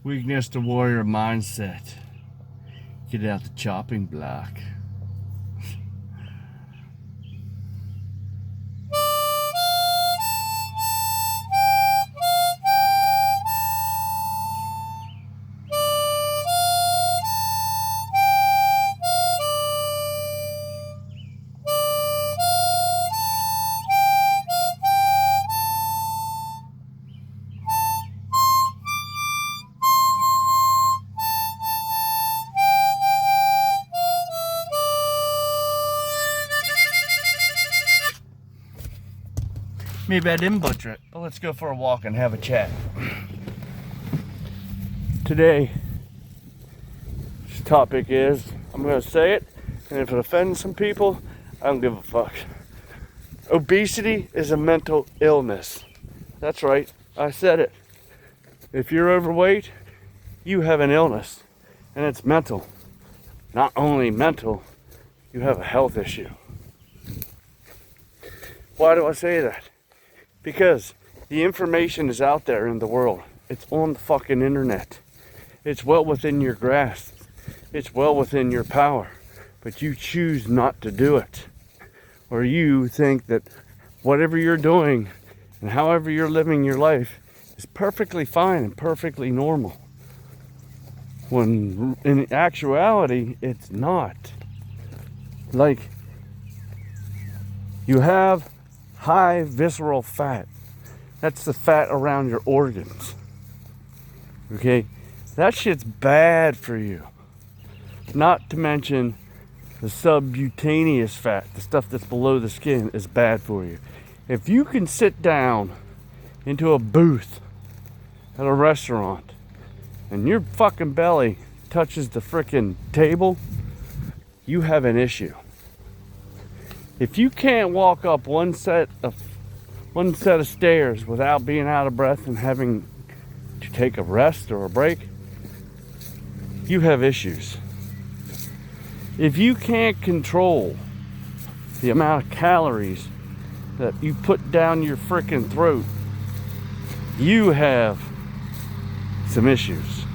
Weakness to warrior mindset. Get out the chopping block. Maybe I didn't butcher it, but let's go for a walk and have a chat. Today, this topic is, I'm going to say it, and if it offends some people, I don't give a fuck. Obesity is a mental illness. That's right, I said it. If you're overweight, you have an illness, and it's mental. Not only mental, you have a health issue. Why do I say that? Because the information is out there in the world. It's on the fucking internet. It's well within your grasp. It's well within your power. But you choose not to do it. Or you think that whatever you're doing and however you're living your life is perfectly fine and perfectly normal. When in actuality, it's not. Like, you have high visceral fat. That's the fat around your organs. Okay? That shit's bad for you. Not to mention the subcutaneous fat, the stuff that's below the skin, is bad for you. If you can sit down into a booth at a restaurant and your fucking belly touches the frickin' table, you have an issue. If you can't walk up one set of stairs without being out of breath and having to take a rest or a break, you have issues. If you can't control the amount of calories that you put down your frickin' throat, you have some issues.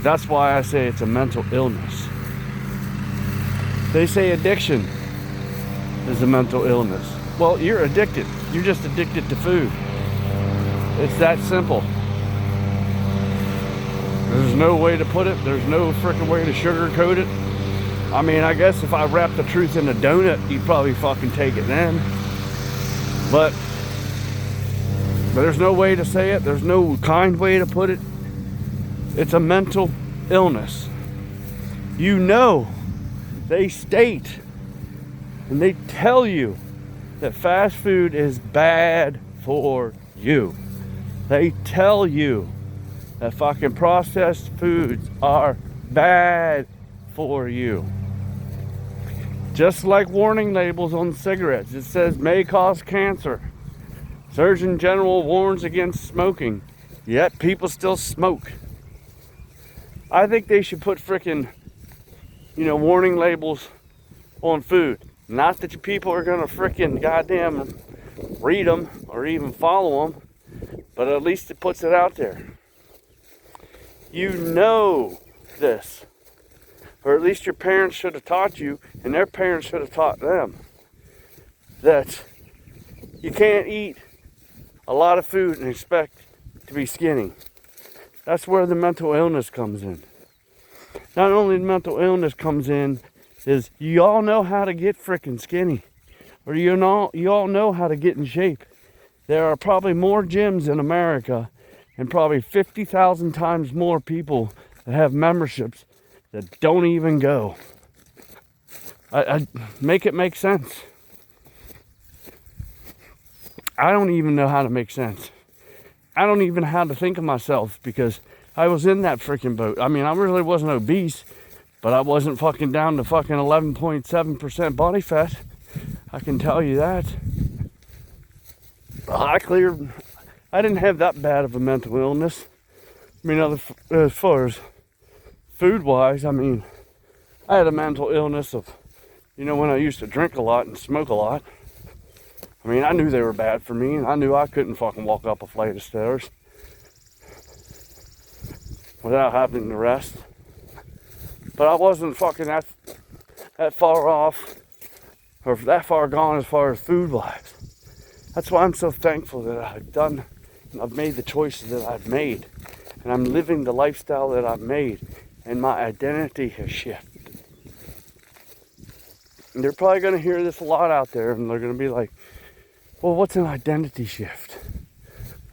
That's why I say it's a mental illness. They say addiction is a mental illness. Well, you're addicted. You're just addicted to food. It's that simple. There's no way to put it. There's no freaking way to sugarcoat it. I mean, I guess if I wrap the truth in a donut, you'd probably fucking take it then. But there's no way to say it. There's no kind way to put it. It's a mental illness. You know, they state and they tell you that fast food is bad for you. They tell you that fucking processed foods are bad for you. Just like warning labels on cigarettes. It says may cause cancer. Surgeon General warns against smoking. Yet people still smoke. I think they should put frickin', warning labels on food. Not that you people are gonna frickin' goddamn read them or even follow them, but at least it puts it out there. You know this, or at least your parents should have taught you, and their parents should have taught them, that you can't eat a lot of food and expect to be skinny. That's where the mental illness comes in. Not only the mental illness comes in, is you all know how to get frickin' skinny, or you all know how to get in shape. There are probably more gyms in America and probably 50,000 times more people that have memberships that don't even go. I make it make sense. I don't even know how to make sense. I don't even know how to think of myself, because I was in that freaking boat. I mean, I really wasn't obese, but I wasn't fucking down to fucking 11.7% body fat. I can tell you that. I didn't have that bad of a mental illness. I mean, as far as food-wise, I mean, I had a mental illness of, when I used to drink a lot and smoke a lot. I mean, I knew they were bad for me, and I knew I couldn't fucking walk up a flight of stairs without having to rest. But I wasn't fucking that far off or that far gone as far as food wise. That's why I'm so thankful that I've made the choices that I've made, and I'm living the lifestyle that I've made, and my identity has shifted. And they're probably going to hear this a lot out there, and they're going to be like, well, what's an identity shift?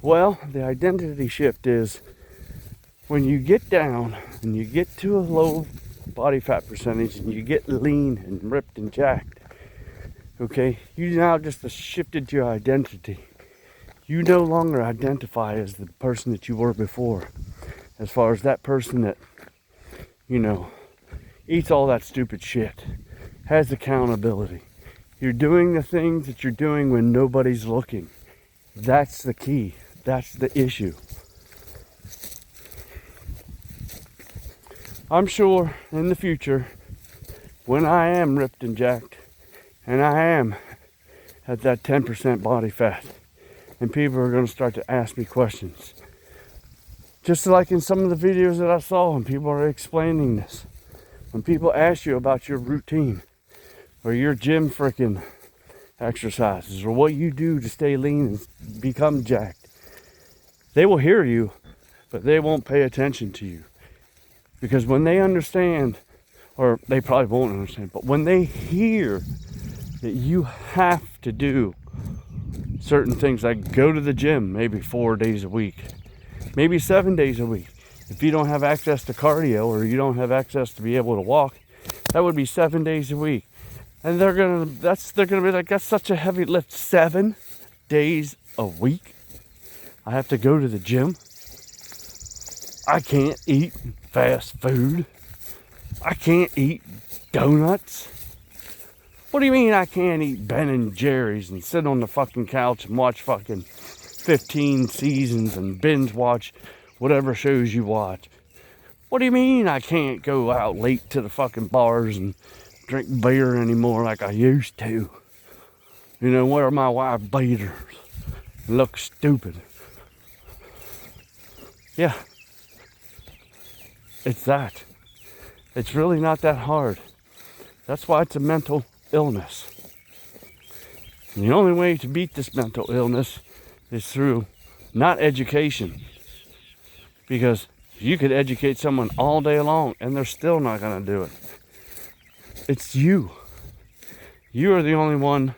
Well, the identity shift is when you get down and you get to a low body fat percentage and you get lean and ripped and jacked, okay, you now just shifted your identity. You no longer identify as the person that you were before, as far as that person that, eats all that stupid shit, has accountability. You're doing the things that you're doing when nobody's looking. That's the key. That's the issue. I'm sure in the future, when I am ripped and jacked, and I am at that 10% body fat, and people are going to start to ask me questions. Just like in some of the videos that I saw when people are explaining this. When people ask you about your routine, or your gym freaking exercises, or what you do to stay lean and become jacked, they will hear you, but they won't pay attention to you. Because when they understand, or they probably won't understand, but when they hear that you have to do certain things, like go to the gym maybe 4 days a week, maybe 7 days a week. If you don't have access to cardio, or you don't have access to be able to walk, that would be 7 days a week. And they're gonna be like, that's such a heavy lift. 7 days a week? I have to go to the gym? I can't eat fast food. I can't eat donuts. What do you mean I can't eat Ben and Jerry's and sit on the fucking couch and watch fucking 15 seasons and binge watch whatever shows you watch? What do you mean I can't go out late to the fucking bars and drink beer anymore like I used to? Wear my wife beaters and look stupid. Yeah. It's that. It's really not that hard. That's why it's a mental illness. And the only way to beat this mental illness is through not education. Because you could educate someone all day long and they're still not going to do it. It's you. You are the only one.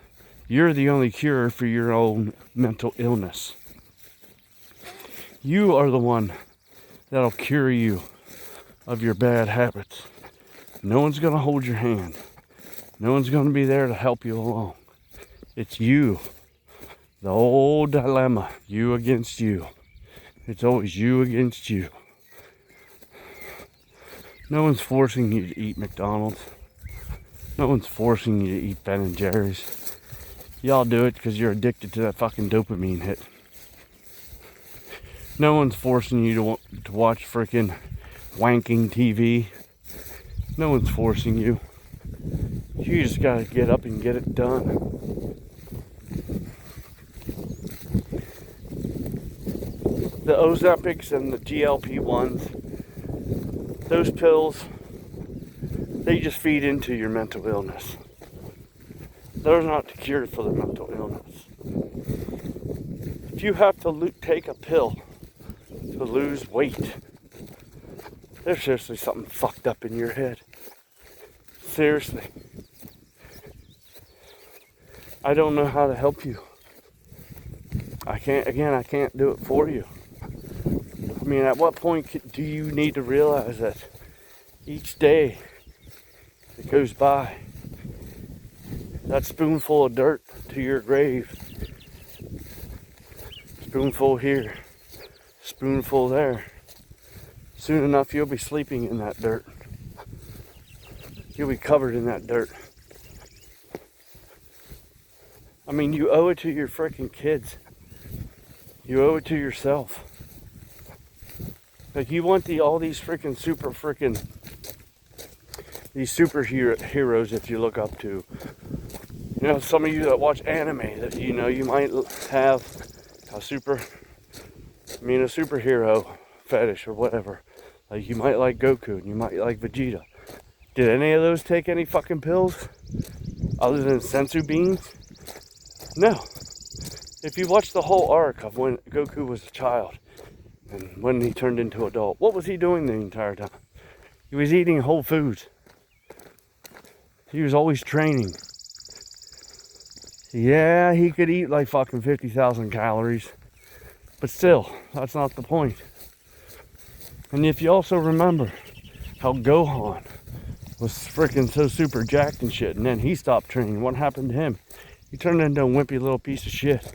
You're the only cure for your own mental illness. You are the one that'll cure you of your bad habits. No one's going to hold your hand. No one's going to be there to help you along. It's you. The old dilemma, you against you. It's always you against you. No one's forcing you to eat McDonald's. No one's forcing you to eat Ben and Jerry's. Y'all do it because you're addicted to that fucking dopamine hit. No one's forcing you to watch freaking wanking TV. No one's forcing you. You just gotta get up and get it done. The Ozempics and the GLP-1s, those pills, they just feed into your mental illness. They're not the cure for the mental illness. If you have to take a pill to lose weight, there's seriously something fucked up in your head. Seriously. I don't know how to help you. I can't do it for you. I mean, at what point do you need to realize that each day that goes by, that spoonful of dirt to your grave, spoonful here, spoonful there, soon enough you'll be sleeping in that dirt. You'll be covered in that dirt. I mean, you owe it to your freaking kids. You owe it to yourself. Like, you want all these these superheroes that you look up to. Some of you that watch anime, that you might have a superhero fetish or whatever. Like you might like Goku and you might like Vegeta. Did any of those take any fucking pills other than sensu beans? No. If you watch the whole arc of when Goku was a child and when he turned into adult, what was he doing the entire time? He was eating whole foods. He was always training. Yeah, he could eat like fucking 50,000 calories, but still, that's not the point. And if you also remember how Gohan was freaking so super jacked and shit, and then he stopped training, what happened to him? He turned into a wimpy little piece of shit.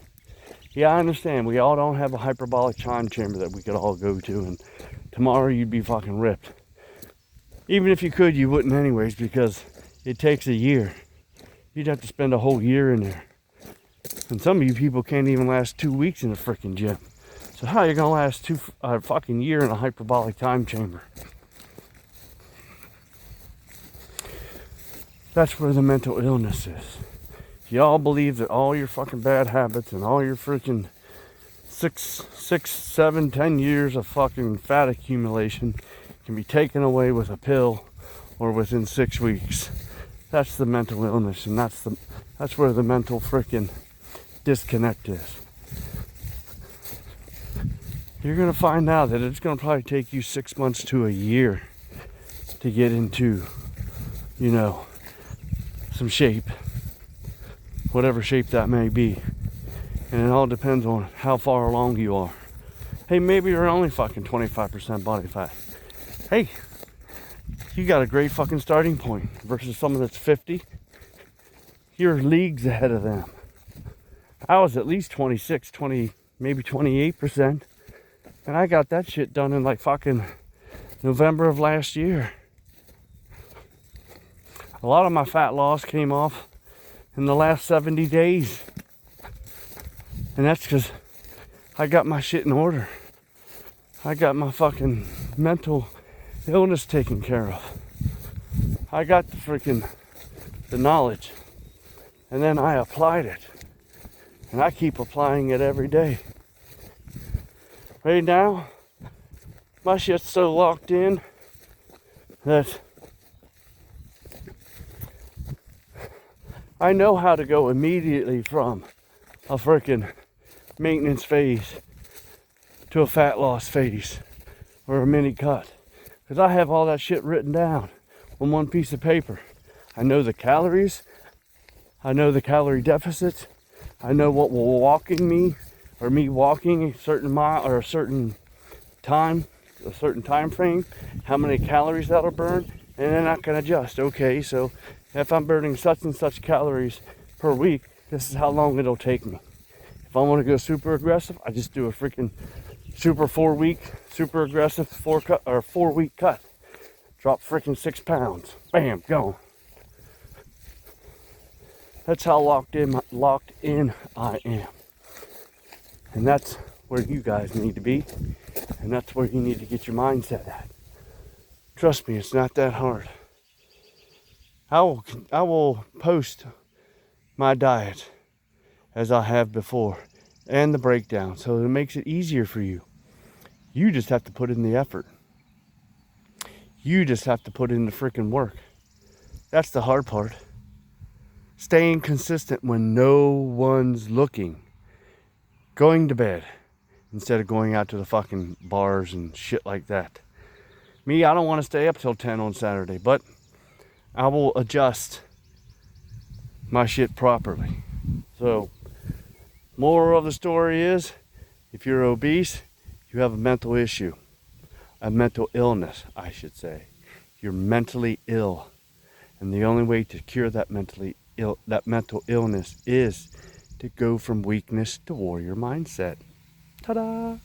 Yeah, I understand. We all don't have a hyperbolic time chamber that we could all go to, and tomorrow you'd be fucking ripped. Even if you could, you wouldn't anyways, because it takes a year. You'd have to spend a whole year in there. And some of you people can't even last 2 weeks in a freaking gym. So how are you going to last a fucking year in a hyperbolic time chamber? That's where the mental illness is. Y'all believe that all your fucking bad habits and all your freaking 6, 7, 10 years of fucking fat accumulation can be taken away with a pill or within 6 weeks. That's the mental illness, and that's where the mental freaking disconnect is. You're gonna find out that it's gonna probably take you 6 months to a year to get into, some shape. Whatever shape that may be. And it all depends on how far along you are. Hey, maybe you're only fucking 25% body fat. Hey, you got a great fucking starting point versus someone that's 50. You're leagues ahead of them. I was at least 26, 20, maybe 28%. And I got that shit done in like fucking November of last year. A lot of my fat loss came off in the last 70 days. And that's because I got my shit in order. I got my fucking mental illness taken care of. I got the knowledge. And then I applied it. And I keep applying it every day. Right now, my shit's so locked in that I know how to go immediately from a freaking maintenance phase to a fat loss phase or a mini cut. Because I have all that shit written down on one piece of paper. I know the calories. I know the calorie deficit. I know what will walking me or me walking a certain mile or a certain time frame, how many calories that'll burn, and then I can adjust. Okay, so if I'm burning such and such calories per week, this is how long it'll take me. If I want to go super aggressive, I just do a freaking super aggressive 4 week cut. Drop freaking 6 pounds. Bam, gone. That's how locked in I am. And that's where you guys need to be. And that's where you need to get your mindset at. Trust me, it's not that hard. I will post my diet as I have before and the breakdown, so it makes it easier for you. You just have to put in the effort. You just have to put in the freaking work. That's the hard part. Staying consistent when no one's looking. Going to bed instead of going out to the fucking bars and shit like that. Me, I don't want to stay up till 10 on Saturday, but I will adjust my shit properly. So, moral of the story is, if you're obese, you have a mental issue. A mental illness, I should say. You're mentally ill. And the only way to cure that mental illness is to go from weakness to warrior mindset. Ta-da!